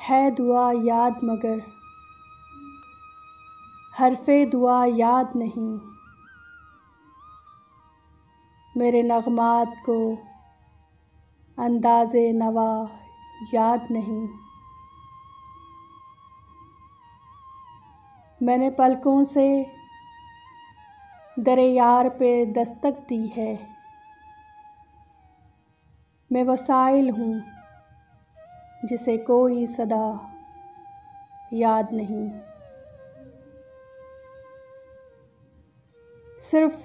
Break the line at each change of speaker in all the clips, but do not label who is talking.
है दुआ याद मगर हरफ़े दुआ याद नहीं। मेरे नग़मात को अंदाज़े नवा याद नहीं। मैंने पलकों से दरे यार पे दस्तक दी है। मैं वो साइल हूँ जिसे कोई सदा याद नहीं। सिर्फ़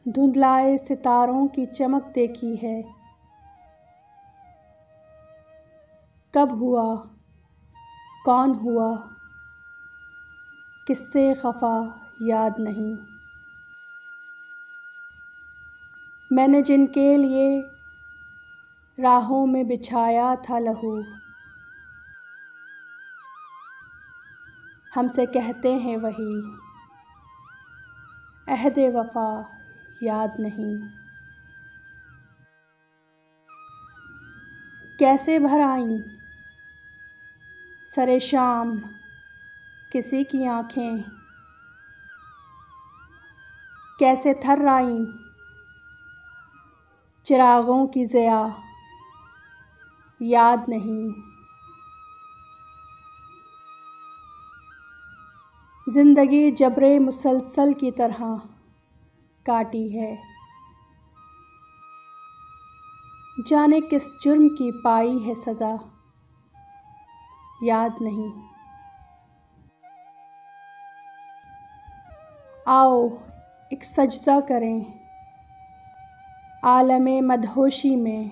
धुंधलाए सितारों की चमक देखी है। कब हुआ, कौन हुआ, किससे ख़फ़ा याद नहीं। मैंने जिनके लिए राहों में बिछाया था लहू, हमसे कहते हैं वही अहद वफ़ा याद नहीं। कैसे भर आईं सरे शाम किसी की आँखें, कैसे थर्राईं चिरागों की ज़िया याद नहीं। ज़िंदगी जबरे मुसलसल की तरह काटी है। जाने किस जुर्म की पाई है सज़ा याद नहीं। आओ एक सजदा करें आलमे मदहोशी में।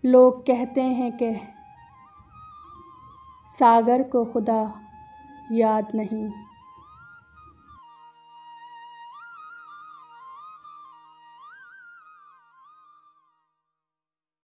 लोग कहते हैं कि सागर को खुदा याद नहीं।